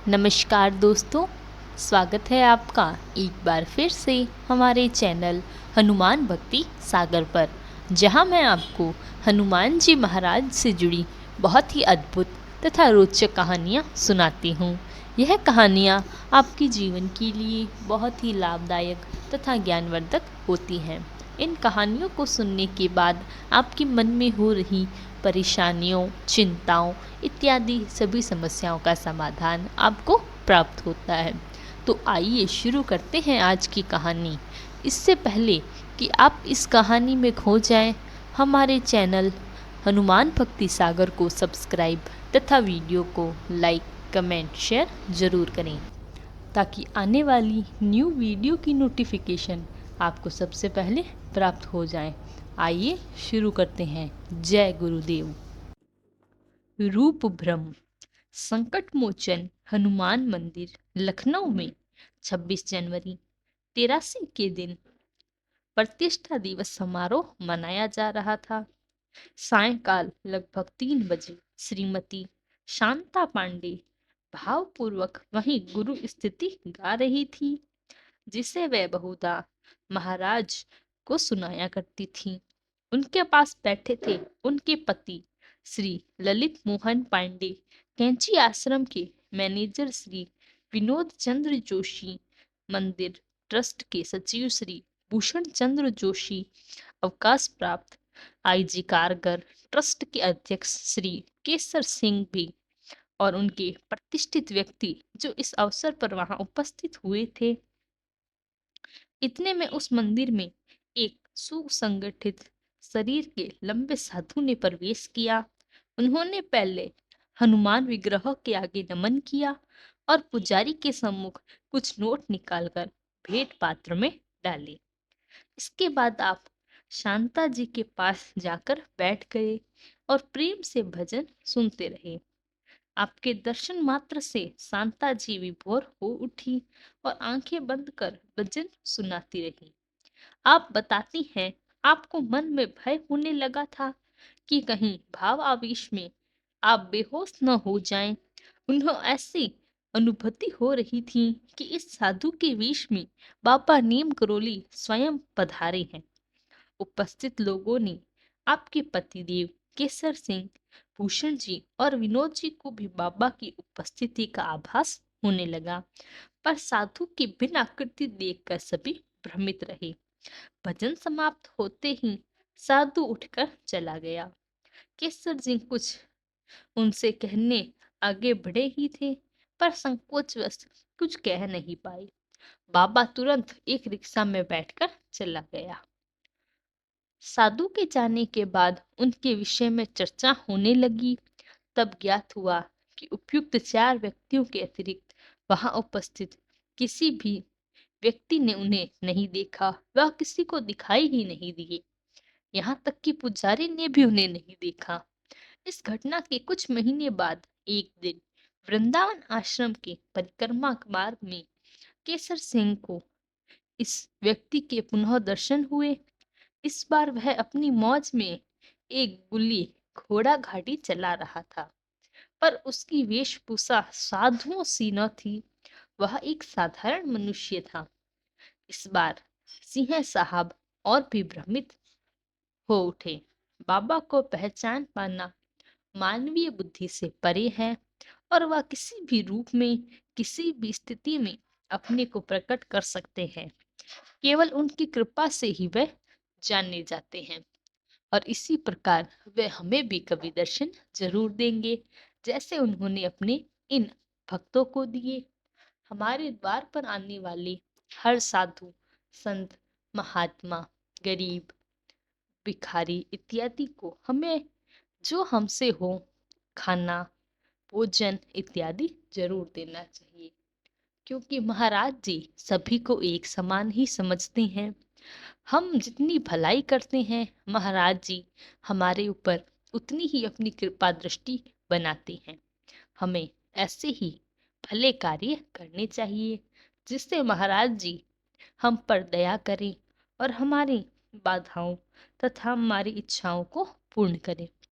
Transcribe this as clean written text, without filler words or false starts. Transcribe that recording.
नमस्कार दोस्तों, स्वागत है आपका एक बार फिर से हमारे चैनल हनुमान भक्ति सागर पर, जहां मैं आपको हनुमान जी महाराज से जुड़ी बहुत ही अद्भुत तथा रोचक कहानियां सुनाती हूं। यह कहानियां आपके जीवन के लिए बहुत ही लाभदायक तथा ज्ञानवर्धक होती हैं। इन कहानियों को सुनने के बाद आपके मन में हो रही परेशानियों, चिंताओं इत्यादि सभी समस्याओं का समाधान आपको प्राप्त होता है। तो आइए शुरू करते हैं आज की कहानी। इससे पहले कि आप इस कहानी में खो जाएं, हमारे चैनल हनुमान भक्ति सागर को सब्सक्राइब तथा वीडियो को लाइक, कमेंट, शेयर ज़रूर करें, ताकि आने वाली न्यू वीडियो की नोटिफिकेशन आपको सबसे पहले प्राप्त हो जाए। आइए शुरू करते हैं। जय गुरुदेव। रूप भ्रम। संकट मोचन हनुमान मंदिर लखनऊ में 26 जनवरी 83 के दिन प्रतिष्ठा दिवस समारोह मनाया जा रहा था। सायंकाल लगभग 3 बजे श्रीमती शांता पांडे भावपूर्वक वहीं गुरु स्थिति गा रही थी, जिसे वह बहुधा महाराज को सुनाया करती थी। उनके पास बैठे थे उनके पति श्री ललित मोहन पांडे, कैंची आश्रम के मैनेजर श्री विनोद चंद्र जोशी, मंदिर ट्रस्ट के सचिव श्री भूषण चंद्र जोशी, अवकाश प्राप्त आईजी कारगर ट्रस्ट के अध्यक्ष श्री केसर सिंह भी, और उनके प्रतिष्ठित व्यक्ति जो इस अवसर पर वहां उपस्थित हुए थे। इतने में उस मंदिर में एक सुसंगठित शरीर के लंबे साधु ने प्रवेश किया। उन्होंने पहले हनुमान विग्रह के आगे नमन किया और पुजारी के सम्मुख कुछ नोट निकालकर भेंट पात्र में डाले। इसके बाद आप शांता जी के पास जाकर बैठ गए और प्रेम से भजन सुनते रहे। आपके दर्शन मात्र से शांता जी विभोर हो उठी और आंखें बंद कर भजन सुनाती रही। आप बताती हैं, आपको मन में भय होने लगा था कि कहीं भाव आवेश में आप बेहोश न हो जाएं। उन्हें ऐसी अनुभूति हो रही थी कि इस साधु के वेश में बाबा नीम करोली स्वयं पधारे हैं। उपस्थित लोगों ने आपके पतिदेव केसर सिंह, भूषण जी और विनोद जी को भी बाबा की उपस्थिति का आभास होने लगा, पर साधु की बिना आकृति देखकर सभी भ्रमित रहे। भजन समाप्त होते ही साधु उठकर चला गया। केसर सिंह कुछ उनसे कहने आगे बढ़े ही थे, पर संकोचवश कुछ कह नहीं पाए। बाबा तुरंत एक रिक्शा में बैठकर चला गया। साधु के जाने के बाद उनके विषय में चर्चा होने लगी। तब ज्ञात हुआ कि उपयुक्त 4 व्यक्तियों के अतिरिक्त वहां उपस्थित किसी भी व्यक्ति ने उन्हें नहीं देखा। वह किसी को दिखाई ही नहीं दिए। यहाँ तक कि पुजारी ने भी उन्हें नहीं देखा। इस घटना के कुछ महीने बाद एक दिन वृंदावन आश्रम के परिक्रमा मार्ग में केसर सिंह को इस व्यक्ति के पुनः दर्शन हुए। इस बार वह अपनी मौज में एक गुल्ली घोड़ा गाड़ी चला रहा था, पर उसकी वेशभूषा साधुओं सी न थी। वह एक साधारण मनुष्य था। इस बार सिंह साहब और भी भ्रमित हो उठे। बाबा को पहचान पाना मानवीय बुद्धि से परे है, और वह किसी भी रूप में किसी भी स्थिति में अपने को प्रकट कर सकते हैं। केवल उनकी कृपा से ही वह जाने जाते हैं, और इसी प्रकार वे हमें भी कभी दर्शन जरूर देंगे, जैसे उन्होंने अपने इन भक्तों को दिए। हमारे द्वार पर आने वाले हर साधु, संत, महात्मा, गरीब, भिखारी इत्यादि को हमें जो हमसे हो खाना, भोजन इत्यादि जरूर देना चाहिए, क्योंकि महाराज जी सभी को एक समान ही समझते हैं। हम जितनी भलाई करते हैं, महाराज जी हमारे ऊपर उतनी ही अपनी कृपा दृष्टि बनाते हैं। हमें ऐसे ही भले कार्य करने चाहिए, जिससे महाराज जी हम पर दया करें और हमारी बाधाओं तथा हमारी इच्छाओं को पूर्ण करें।